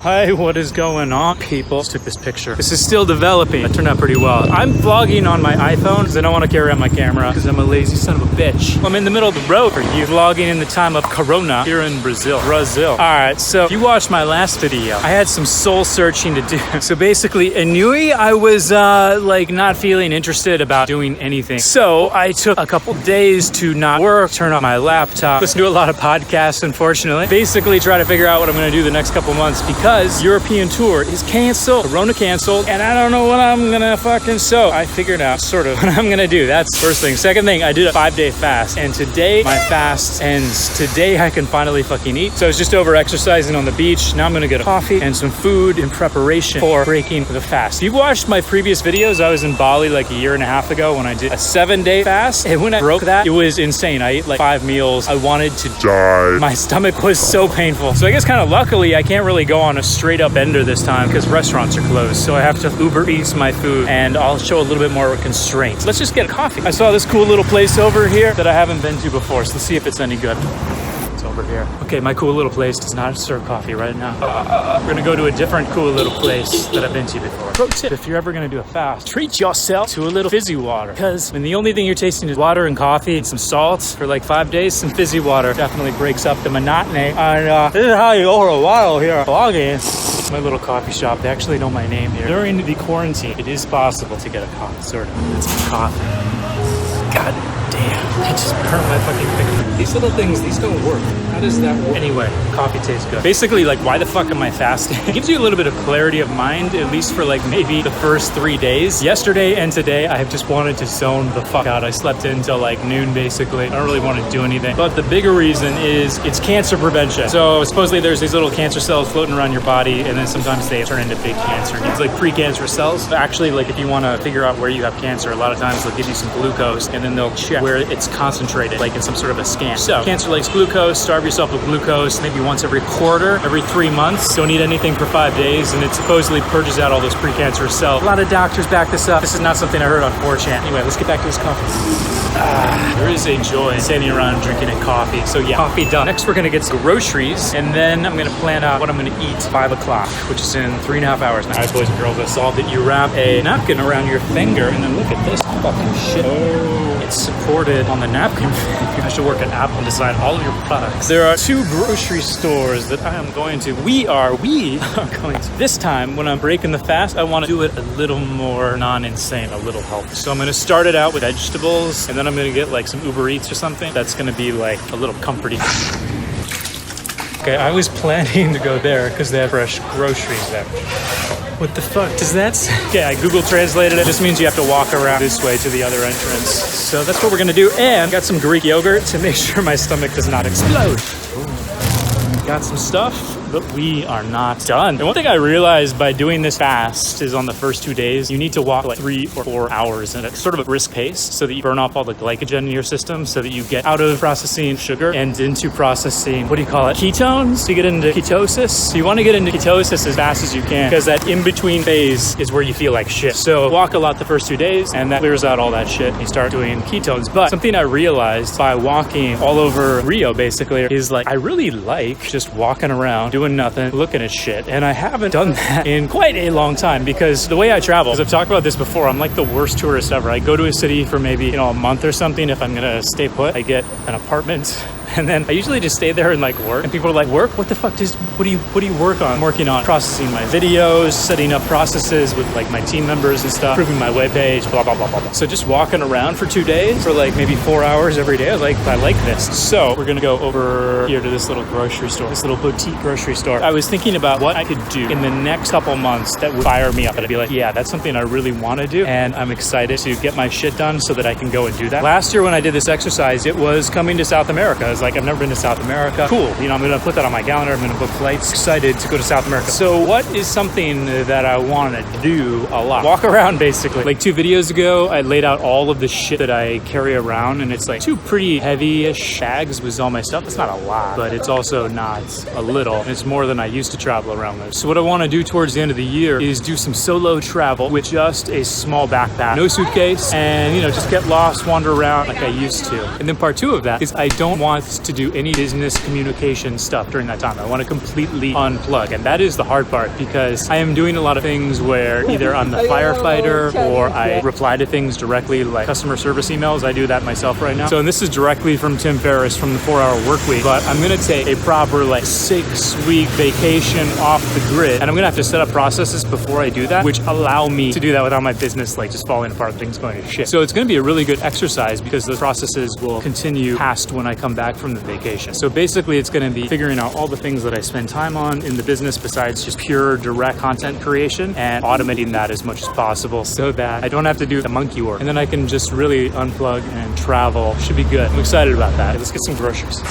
Hi, what is going on, people? Just took this picture. This is still developing. It turned out pretty well. I'm vlogging on my iPhone because I don't want to carry out my camera because I'm a lazy son of a bitch. I'm in the middle of the road for you, vlogging in the time of Corona here in Brazil. All right, so if you watched my last video, I had some soul searching to do. So basically, Inui, I was like not feeling interested about doing anything. So I took a couple days to not work, turn on my laptop, listen to a lot of podcasts, unfortunately. Basically try to figure out what I'm gonna do the next couple months because European tour is canceled, Corona canceled, and I don't know what I'm gonna fucking so I figured out sort of what I'm gonna do. That's first thing. Second thing, I did a 5-day fast, and today my fast ends. Today I can finally fucking eat. So I was just over exercising on the beach. Now I'm gonna get a coffee and some food in preparation for breaking the fast. If you've watched my previous videos, I was in Bali like a year and a half ago when I did a 7-day fast, and when I broke that, it was insane. I ate like 5 meals. I wanted to die. My stomach was so painful. So I guess kind of luckily I can't really go on a straight up bender this time because restaurants are closed. So I have to Uber Eats my food, and I'll show a little bit more constraints. Let's just get a coffee. I saw this cool little place over here that I haven't been to before. So let's see if it's any good. It's over here. Okay, my cool little place does not serve coffee right now. We're gonna go to a different cool little place that I've been to before. Pro tip, if you're ever gonna do a fast, treat yourself to a little fizzy water. Because when the only thing you're tasting is water and coffee and some salt for like 5 days, some fizzy water definitely breaks up the monotony. And this is how you go for a while here vlogging. My little coffee shop, they actually know my name here. During the quarantine, it is possible to get a coffee, sort of. It's coffee. God damn, I just burnt my fucking finger. These little things, these don't work. How does that work? Anyway, coffee tastes good. Basically, like, why the fuck am I fasting? It gives you a little bit of clarity of mind, at least for like maybe the first 3 days. Yesterday and today, I have just wanted to zone the fuck out. I slept in till like noon, basically. I don't really want to do anything. But the bigger reason is it's cancer prevention. So supposedly there's these little cancer cells floating around your body, and then sometimes they turn into big cancer. It's like pre-cancerous cells. Actually, like if you want to figure out where you have cancer, a lot of times they'll give you some glucose, and then they'll check where it's concentrated, like in some sort of a scan. So cancer likes glucose. Starve yourself with glucose maybe once every quarter, every 3 months. Don't eat anything for 5 days, and it supposedly purges out all those precancerous cells. A lot of doctors back this up. This is not something I heard on 4chan. Anyway, let's get back to this coffee. There is a joy in standing around drinking a coffee. So yeah, coffee done. Next, we're gonna get some groceries, and then I'm gonna plan out what I'm gonna eat 5 o'clock, which is in 3.5 hours now. All right, boys and girls, I saw that you wrap a napkin around your finger, and then look at this fucking shit. Oh, it's supported on the napkin. I should work at Apple and design all of your products. There are 2 grocery stores that I am going to. We are going to. This time, when I'm breaking the fast, I want to do it a little more non-insane, a little healthy. So I'm going to start it out with vegetables, and then I'm going to get like some Uber Eats or something. That's going to be like a little comforting. Okay, I was planning to go there because they have fresh groceries there. What the fuck does that say? Okay, I Google translated it. It just means you have to walk around this way to the other entrance. So that's what we're gonna do. And got some Greek yogurt to make sure my stomach does not explode. Ooh. Got some stuff, but we are not done. And one thing I realized by doing this fast is on the first 2 days, you need to walk like 3 or 4 hours at a sort of a brisk pace so that you burn off all the glycogen in your system so that you get out of processing sugar and into processing, ketones? You get into ketosis. So you want to get into ketosis as fast as you can because that in-between phase is where you feel like shit. So walk a lot the first 2 days and that clears out all that shit and you start doing ketones. But something I realized by walking all over Rio basically is like, I really like just walking around, doing nothing, looking at shit. And I haven't done that in quite a long time because the way I travel, as I've talked about this before, I'm like the worst tourist ever. I go to a city for maybe, a month or something. If I'm gonna stay put, I get an apartment. And then I usually just stay there and like work. And people are like, work? What the fuck? What do you work on? I'm working on processing my videos, setting up processes with like my team members and stuff, improving my webpage, blah, blah, blah, blah, blah. So just walking around for 2 days for like maybe 4 hours every day. I like this. So we're gonna go over here to this little grocery store, this little boutique grocery store. I was thinking about what I could do in the next couple months that would fire me up. And I'd be like, yeah, that's something I really want to do. And I'm excited to get my shit done so that I can go and do that. Last year when I did this exercise, it was coming to South America. I was like, I've never been to South America. Cool. I'm going to put that on my calendar. I'm going to book flights. Excited to go to South America. So what is something that I want to do a lot? Walk around, basically. Like 2 videos ago, I laid out all of the shit that I carry around, and it's like 2 pretty heavy-ish bags with all my stuff. It's not a lot, but it's also not a little. And it's more than I used to travel around with. So what I want to do towards the end of the year is do some solo travel with just a small backpack, no suitcase, and just get lost, wander around like I used to. And then part 2 of that is I don't want months to do any business communication stuff during that time. I want to completely unplug. And that is the hard part because I am doing a lot of things where either I'm the firefighter or I reply to things directly like customer service emails. I do that myself right now. So, and this is directly from Tim Ferriss from the 4-Hour Workweek, but I'm going to take a proper like 6-week vacation off the grid. And I'm going to have to set up processes before I do that, which allow me to do that without my business like just falling apart and things going to shit. So it's going to be a really good exercise because the processes will continue past when I come back from the vacation. So basically it's going to be figuring out all the things that I spend time on in the business besides just pure direct content creation and automating that as much as possible so that I don't have to do the monkey work. And then I can just really unplug and travel. Should be good. I'm excited about that. Let's get some groceries.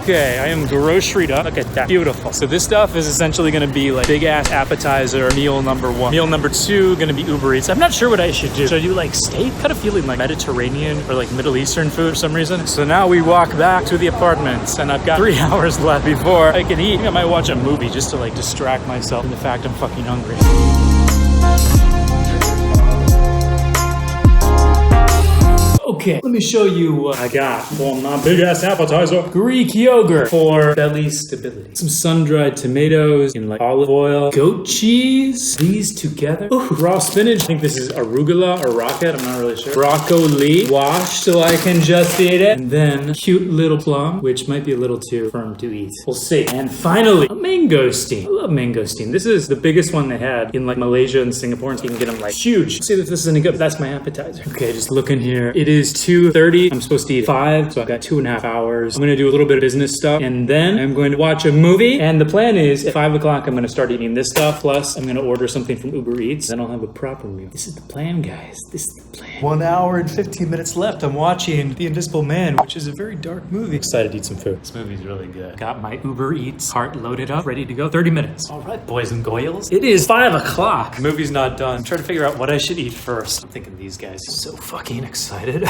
Okay, I am groceryed up. Look at that. Beautiful. So this stuff is essentially going to be like big ass appetizer, meal number 1. Meal number 2, going to be Uber Eats. I'm not sure what I should do. Should I do like steak? Kind of feeling like Mediterranean or like Middle Eastern food for some reason. So now we walk back to the apartments and I've got 3 hours left before I can eat. I think I might watch a movie just to like distract myself from the fact I'm fucking hungry. Okay, let me show you what I got for my big ass appetizer. Greek yogurt for belly stability. Some sun-dried tomatoes in like olive oil. Goat cheese. These together. Ooh, raw spinach. I think this is arugula or rocket. I'm not really sure. Broccoli washed so I can just eat it. And then cute little plum, which might be a little too firm to eat. We'll see. And finally, a mangosteen. I love mangosteen. This is the biggest one they had in like Malaysia and Singapore. And you can get them like huge. Let's see if this is any good. That's my appetizer. Okay, just look in here. It is 2:30. I'm supposed to eat 5, so I've got 2.5 hours. I'm going to do a little bit of business stuff, and then I'm going to watch a movie. And the plan is at 5 o'clock, I'm going to start eating this stuff. Plus, I'm going to order something from Uber Eats. Then I'll have a proper meal. This is the plan, guys. This is the plan. 1 hour and 15 minutes left. I'm watching The Invisible Man, which is a very dark movie. Excited to eat some food. This movie's really good. Got my Uber Eats cart loaded up, ready to go. 30 minutes. All right, boys and goyles. It is 5 o'clock. The movie's not done. I'm trying to figure out what I should eat first. I'm thinking these guys are so fucking excited.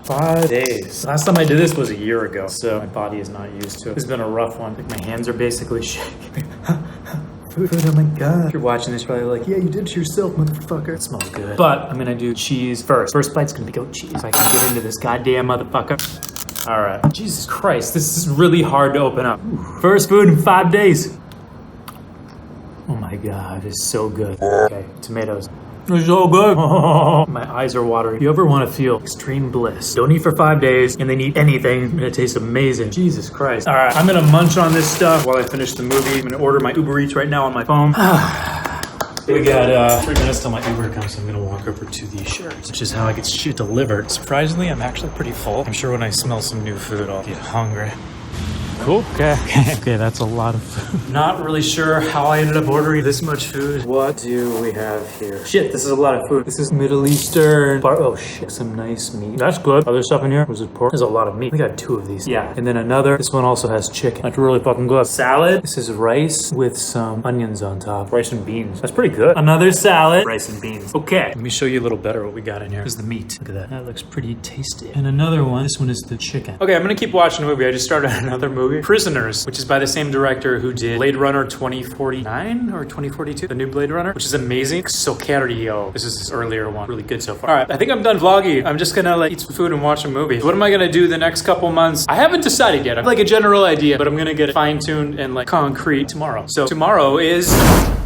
5 days. Last time I did this was a year ago, so my body is not used to it. It's been a rough one. Like my hands are basically shaking. Food, oh my god. If you're watching this, you're probably like, yeah, you did it to yourself, motherfucker. It smells good. But I'm gonna do cheese first. First bite's gonna be goat cheese. So I can get into this goddamn motherfucker. All right. Jesus Christ, this is really hard to open up. First food in 5 days. Oh my god, it's so good. Okay, tomatoes. It's so good. My eyes are watering. If you ever want to feel extreme bliss, don't eat for 5 days and then eat anything and it tastes amazing. Jesus Christ. All right, I'm going to munch on this stuff while I finish the movie. I'm going to order my Uber Eats right now on my phone. We got 3 minutes till my Uber comes, so I'm gonna walk over to the Shirts, which is how I get shit delivered. Surprisingly, I'm actually pretty full. I'm sure when I smell some new food, I'll get hungry. Cool. Okay, that's a lot of food. Not really sure how I ended up ordering this much food. What do we have here? Shit, this is a lot of food. This is Middle Eastern. Oh shit, some nice meat. That's good. Other stuff in here? Was it pork? There's a lot of meat. We got 2 of these. Yeah, and then another. This one also has chicken. That's really fucking good. Salad. This is rice with some onions on top. Rice and beans. That's pretty good. Another salad. Rice and beans. Okay, let me show you a little better what we got in here. This is the meat. Look at that. That looks pretty tasty. And another one. This one is the chicken. Okay, I'm gonna keep watching the movie. I just started another movie. Prisoners, which is by the same director who did Blade Runner 2049 or 2042, the new Blade Runner, which is amazing. Socario. This is his earlier one. Really good so far. All right, I think I'm done vlogging. I'm just gonna eat some food and watch a movie. What am I gonna do the next couple months? I haven't decided yet. I have like a general idea, but I'm gonna get it fine-tuned and like concrete tomorrow. So tomorrow is...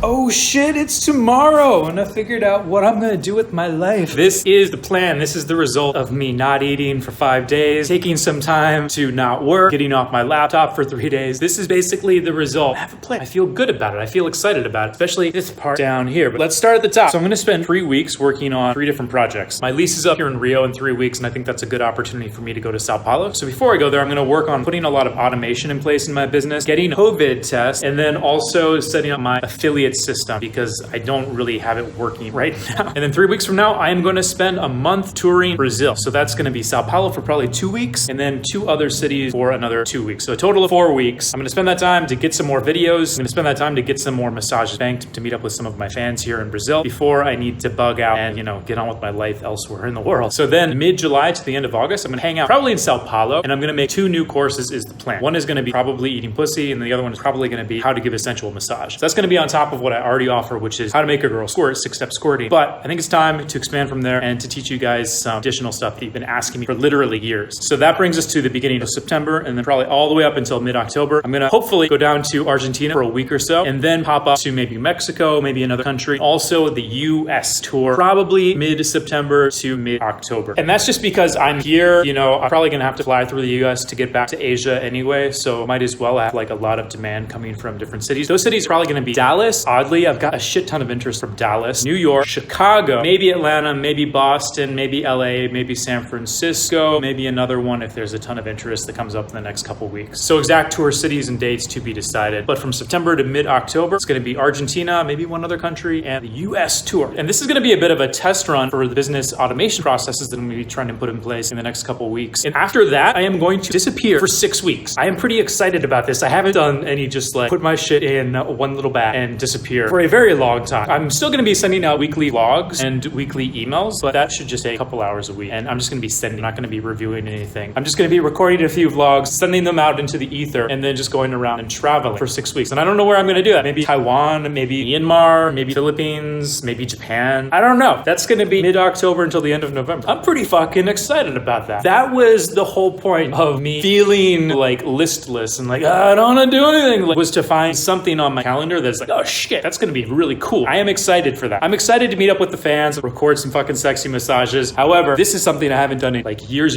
Oh shit, it's tomorrow, and I figured out what I'm gonna do with my life. This is the plan. This is the result of me not eating for 5 days, taking some time to not work, getting off my laptop for 3 days. This is basically the result. I have a plan. I feel good about it. I feel excited about it, especially this part down here. But let's start at the top. So I'm gonna spend 3 weeks working on 3 different projects. My lease is up here in Rio in 3 weeks, and I think that's a good opportunity for me to go to Sao Paulo. So before I go there, I'm gonna work on putting a lot of automation in place in my business, getting COVID tests, and then also setting up my affiliate system because I don't really have it working right now. And then 3 weeks from now, I am going to spend a month touring Brazil. So that's going to be Sao Paulo for probably 2 weeks and then 2 other cities for another 2 weeks. So a total total of 4 weeks. I'm gonna spend that time to get some more videos. I'm gonna spend that time to get some more massages banked to meet up with some of my fans here in Brazil before I need to bug out and, you know, get on with my life elsewhere in the world. So then mid-July to the end of August, I'm gonna hang out probably in Sao Paulo, and I'm gonna make 2 new courses is the plan. One is gonna be probably eating pussy, and the other one is probably gonna be how to give a sensual massage. So that's gonna be on top of what I already offer, which is how to make a girl squirt, 6-step squirting. But I think it's time to expand from there and to teach you guys some additional stuff that you've been asking me for literally years. So that brings us to the beginning of September, and then probably all the way up until mid-October. I'm gonna hopefully go down to Argentina for a week or so, and then pop up to maybe Mexico, maybe another country. Also the US tour, probably mid-September to mid-October. And that's just because I'm here, you know, I'm probably gonna have to fly through the US to get back to Asia anyway, so might as well have like a lot of demand coming from different cities. Those cities are probably gonna be Dallas. Oddly, I've got a shit ton of interest from Dallas, New York, Chicago, maybe Atlanta, maybe Boston, maybe LA, maybe San Francisco, maybe another one if there's a ton of interest that comes up in the next couple weeks. So exact tour cities and dates to be decided. But from September to mid-October, it's gonna be Argentina, maybe one other country, and the US tour. And this is gonna be a bit of a test run for the business automation processes that I'm gonna be trying to put in place in the next couple weeks. And after that, I am going to disappear for 6 weeks. I am pretty excited about this. I haven't done any just like put my shit in one little bag and disappear for a very long time. I'm still gonna be sending out weekly vlogs and weekly emails, but that should just take a couple hours a week. And I'm just gonna be sending, I'm not gonna be reviewing anything. I'm just gonna be recording a few vlogs, sending them out into the ether, and then just going around and traveling for 6 weeks. And I don't know where I'm gonna do that. Maybe Taiwan, maybe Myanmar, maybe Philippines, maybe Japan. I don't know. That's gonna be mid-October until the end of November. I'm pretty fucking excited about that. That was the whole point of me feeling like listless and like, I don't wanna do anything, like, was to find something on my calendar that's like, oh shit, that's gonna be really cool. I am excited for that. I'm excited to meet up with the fans, record some fucking sexy massages. However, this is something I haven't done in like years,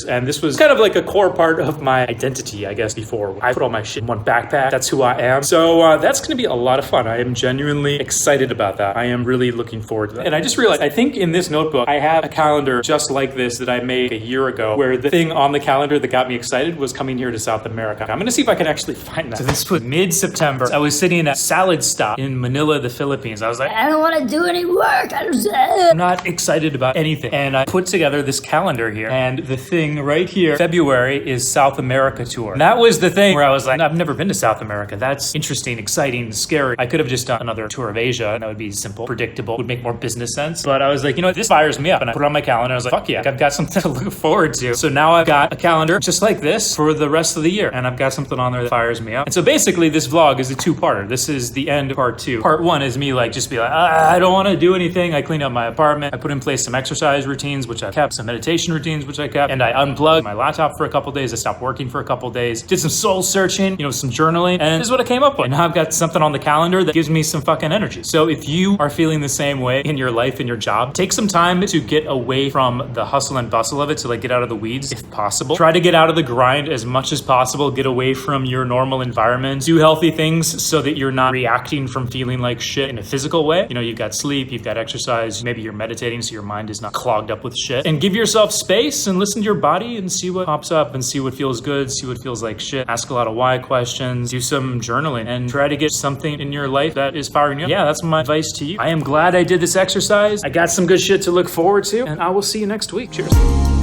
and this was kind of like a core part of my identity, I guess, before. I put all my shit in one backpack. That's who I am. So that's gonna be a lot of fun. I am genuinely excited about that. I am really looking forward to that. And I just realized, I think in this notebook, I have a calendar just like this that I made a year ago, where the thing on the calendar that got me excited was coming here to South America. I'm gonna see if I can actually find that. So this was mid-September. I was sitting at Salad Stop in Manila, the Philippines. I was like, I don't want to do any work. I'm not excited about anything. And I put together this calendar here, and the thing right here, February, is South America tour. And that was the thing where I was like, I've never been to South America. That's interesting, exciting, scary. I could have just done another tour of Asia, and that would be simple, predictable, would make more business sense. But I was like, you know, this fires me up, and I put it on my calendar. I was like, fuck yeah, I've got something to look forward to. So now I've got a calendar just like this for the rest of the year, and I've got something on there that fires me up. And so basically, this vlog is a 2-parter. This is the end of part 2. Part 1 is me like just be like, I don't want to do anything. I cleaned up my apartment. I put in place some exercise routines, which I kept, some meditation routines, which I kept, and I unplugged my laptop for a couple days. I stopped working for a couple days, did some soul searching, you know, some journaling, and this is what I came up with. And now I've got something on the calendar that gives me some fucking energy. So if you are feeling the same way in your life, in your job, take some time to get away from the hustle and bustle of it, to like get out of the weeds if possible. Try to get out of the grind as much as possible. Get away from your normal environment. Do healthy things so that you're not reacting from feeling like shit in a physical way. You know, you've got sleep, you've got exercise, maybe you're meditating so your mind is not clogged up with shit. And give yourself space and listen to your body and see what pops up and see what feels good, see what feels like shit. Ask a lot of why questions, do some journaling, and try to get something in your life that is firing you up. Yeah, that's my advice to you. I am glad I did this exercise. I got some good shit to look forward to, and I will see you next week. Cheers.